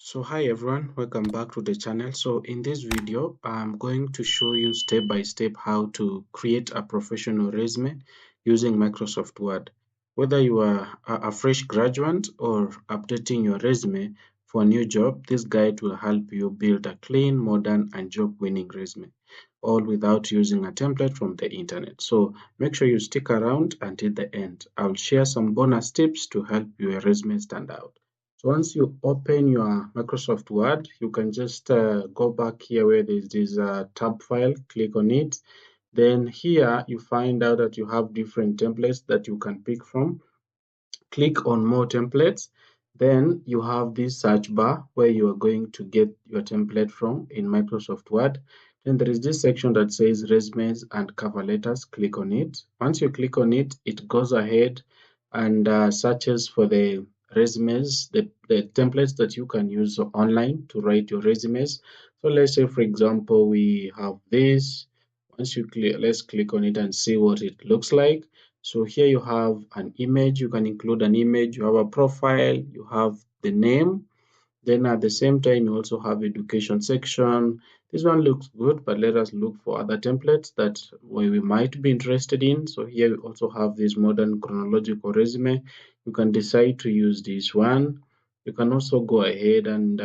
So hi everyone, welcome back to the channel. So in this video, I'm going to show you step by step how to create a professional resume using Microsoft Word. Whether you are a fresh graduate or updating your resume for a new job, this guide will help you build a clean, modern, and job-winning resume, all without using a template from the internet. So make sure you stick around until the end. I'll share some bonus tips to help your resume stand out. So once you open your Microsoft Word, you can just go back here where there's this tab file, click on it. Then here you find out that you have different templates that you can pick from. Click on more templates. Then you have this search bar where you are going to get your template from in Microsoft Word. Then there is this section that says resumes and cover letters. Click on it. Once you click on it, it goes ahead and searches for the resumes, the templates that you can use online to write your resumes. So let's say, for example, we have this. Once you click, let's click on it and see what it looks like. So here you have an image, you can include an image, you have a profile, you have the name, then at the same time you also have education section. This one looks good, but let us look for other templates that we might be interested in. So here we also have this modern chronological resume. You can decide to use this one. You can also go ahead and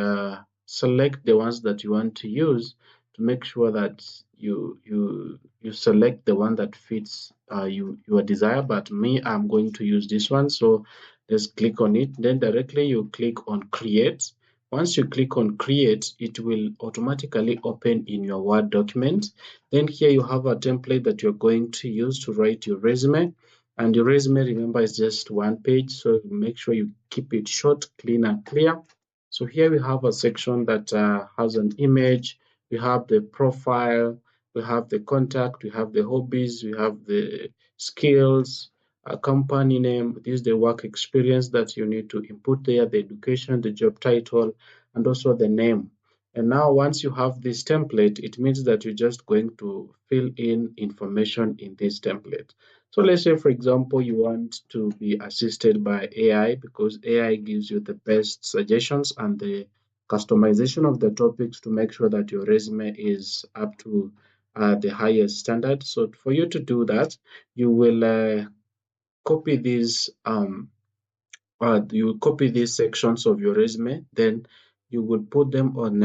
select the ones that you want to use to make sure that you select the one that fits your desire. But me, I'm going to use this one. So let's click on it. Then directly you click on create. Once you click on create, it will automatically open in your Word document. Then here you have a template that you're going to use to write your resume. And your resume, remember, is just one page. So make sure you keep it short, clean, and clear. So here we have a section that has an image. We have the profile, we have the contact, we have the hobbies, we have the skills, a company name. This is the work experience that you need to input there, the education, the job title, and also the name. And now once you have this template, it means that you're just going to fill in information in this template. So let's say, for example, you want to be assisted by AI because AI gives you the best suggestions and the customization of the topics to make sure that your resume is up to the highest standard. So for you to do that, you will copy these you copy these sections of your resume, then you would put them on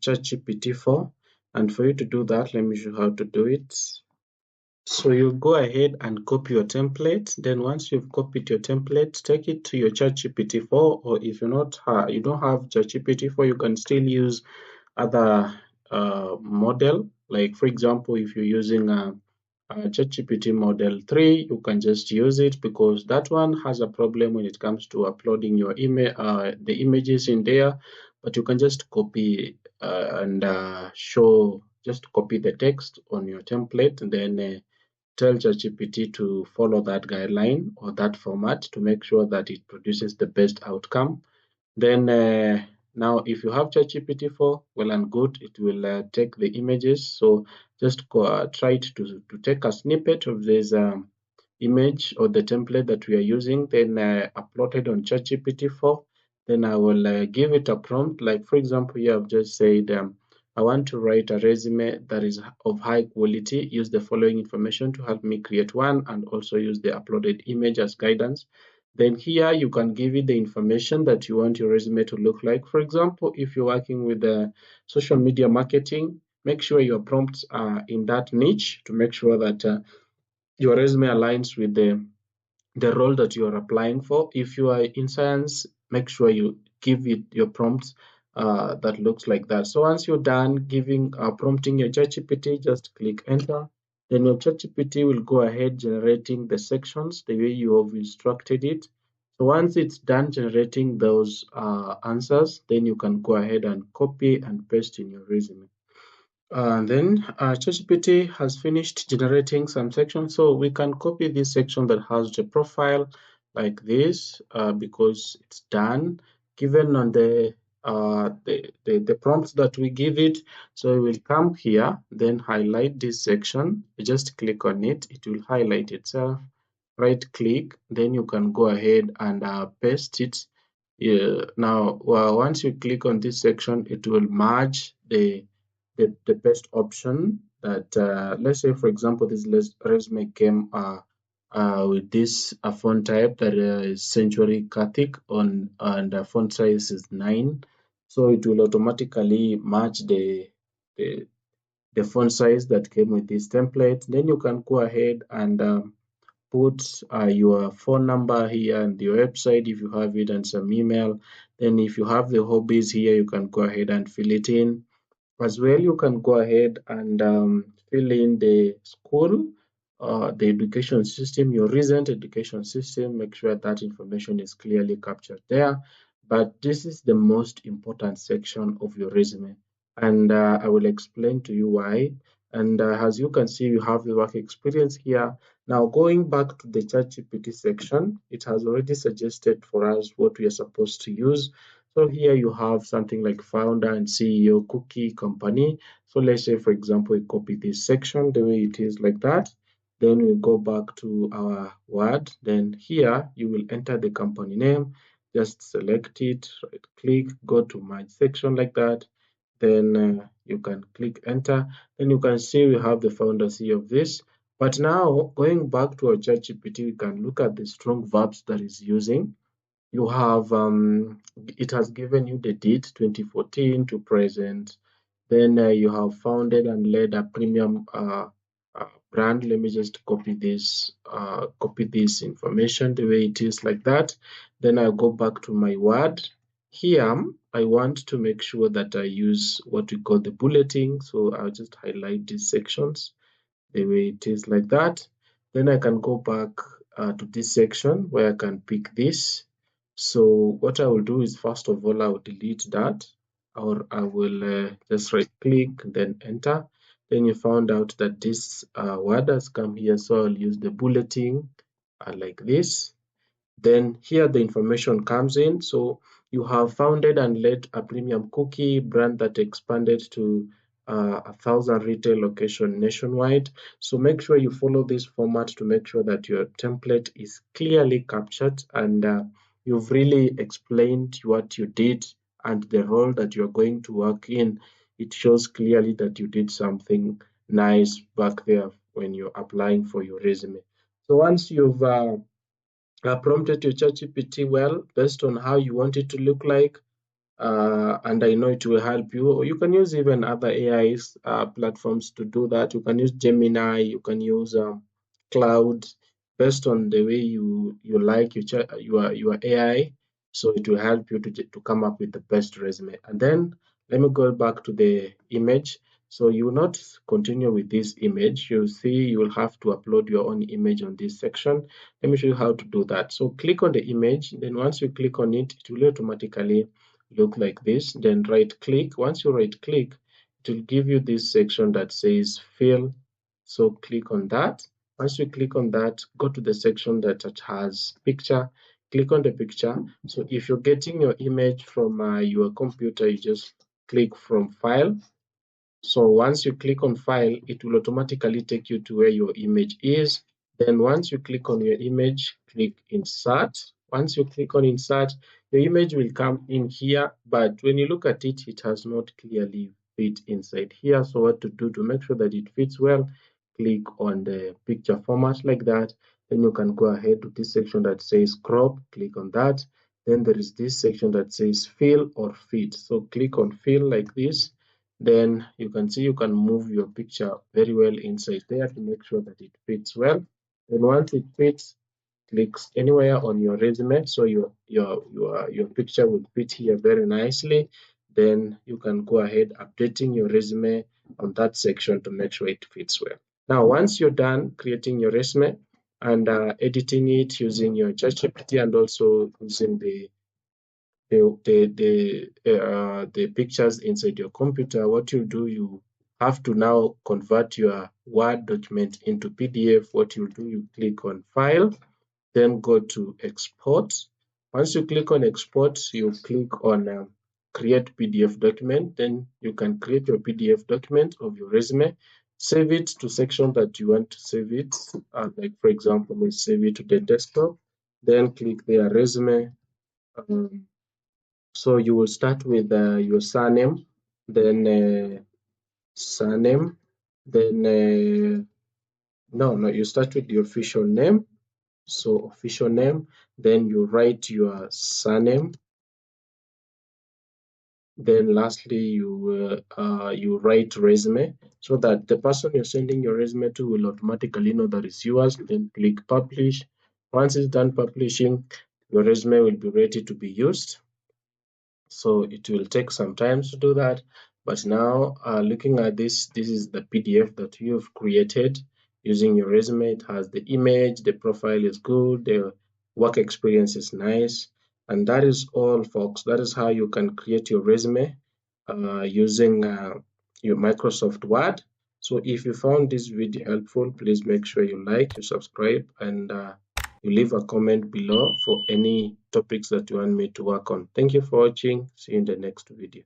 ChatGPT 4. And for you to do that, let me show you how to do it. So you go ahead and copy your template. Then once you've copied your template, take it to your ChatGPT 4, or if you don't have ChatGPT 4, you can still use other model. Like for example, if you're using ChatGPT Model 3, you can just use it because that one has a problem when it comes to uploading your email, the images in there. But you can just copy and just copy the text on your template, and then tell ChatGPT to follow that guideline or that format to make sure that it produces the best outcome. Then now, if you have ChatGPT 4, well and good, it will take the images. So just try to take a snippet of this image or the template that we are using, then upload it on ChatGPT 4. Then I will give it a prompt. Like for example, you have just said, I want to write a resume that is of high quality. Use the following information to help me create one, and also use the uploaded image as guidance. Then here you can give it the information that you want your resume to look like. For example, if you're working with social media marketing, make sure your prompts are in that niche to make sure that your resume aligns with the role that you are applying for. If you are in science, make sure you give it your prompts that looks like that. So once you're done giving prompting your ChatGPT, just click enter. Then your ChatGPT will go ahead generating the sections the way you have instructed it. So once it's done generating those answers, then you can go ahead and copy and paste in your resume. Then ChatGPT has finished generating some sections, so we can copy this section that has the profile like this because it's done given on the prompts that we give it. So we will come here, then highlight this section. You just click on it, it will highlight itself. Right click, then you can go ahead and paste it Yeah. Now, once you click on this section, it will merge the best option that, let's say, for example, this resume came with this font type that is Century Gothic on, and the font size is 9. So it will automatically match the, the font size that came with this template. Then you can go ahead and put your phone number here and your website if you have it, and some email. Then if you have the hobbies here, you can go ahead and fill it in. As well, you can go ahead and fill in the school, the education system, your recent education system. Make sure that information is clearly captured there. But this is the most important section of your resume, and I will explain to you why. And as you can see, you have the work experience here. Now, going back to the ChatGPT section, it has already suggested for us what we are supposed to use. So here you have something like founder and CEO, cookie company. So let's say, for example, we copy this section the way it is like that. Then we go back to our Word. Then here you will enter the company name. Just select it, right click, go to my section like that. Then you can click enter. Then you can see we have the founder CEO of this. But now going back to our ChatGPT, we can look at the strong verbs that is using. You have it has given you the date 2014 to present. Then you have founded and led a premium brand. Let me just copy this information the way it is like that. Then I'll go back to my Word. Here I want to make sure that I use what we call the bulleting, so I'll just highlight these sections the way it is like that. Then I can go back to this section where I can pick this. So what I will do is, first of all, I will delete that, or I will just right click, then enter. Then you found out that this word has come here, so I'll use the bulleting like this. Then here the information comes in. So you have founded and led a premium cookie brand that expanded to 1,000 retail locations nationwide. So make sure you follow this format to make sure that your template is clearly captured, and you've really explained what you did and the role that you're going to work in. It shows clearly that you did something nice back there when you're applying for your resume. So once you've prompted your ChatGPT well based on how you want it to look like, and I know it will help you. Or you can use even other AIs platforms to do that. You can use Gemini, you can use Cloud, based on the way you like your AI. So it will help you to come up with the best resume. And then let me go back to the image. So you will not continue with this image. You'll see you will have to upload your own image on this section. Let me show you how to do that. So click on the image. Then once you click on it, it will automatically look like this. Then right click. Once you right click, it will give you this section that says fill. So click on that. Once you click on that, go to the section that has picture. Click on the picture. So if you're getting your image from your computer, you just click from file. So once you click on file, it will automatically take you to where your image is. Then once you click on your image, click insert. Once you click on insert, your image will come in here, but when you look at it, it has not clearly fit inside here. So what to do to make sure that it fits well, click on the picture format like that. Then you can go ahead to this section that says crop, click on that. Then there is this section that says fill or fit. So click on fill like this. Then you can see you can move your picture very well inside there to make sure that it fits well. And once it fits, click anywhere on your resume, so your picture will fit here very nicely. Then you can go ahead updating your resume on that section to make sure it fits well. Now, once you're done creating your resume and editing it using your ChatGPT and also using the pictures inside your computer, what you do, you have to now convert your Word document into PDF. What you do, you click on File, then go to Export. Once you click on Export, you click on Create PDF document. Then you can create your PDF document of your resume. Save it to section that you want to save it. Like for example, let's save it to the desktop. Then click there, Resume. So you will start with your surname, then surname, then no, you start with your official name. So official name, then you write your surname, then lastly you write resume, so that the person you're sending your resume to will automatically know that it's yours. Then click publish. Once it's done publishing, your resume will be ready to be used. So it will take some time to do that, but now looking at this is the PDF that you've created using your resume. It has the image, the profile is good, the work experience is nice, and that is all, folks. That is how you can create your resume using your Microsoft Word. So if you found this video helpful, please make sure you like, you subscribe, and you leave a comment below for any topics that you want me to work on. Thank you for watching. See you in the next video.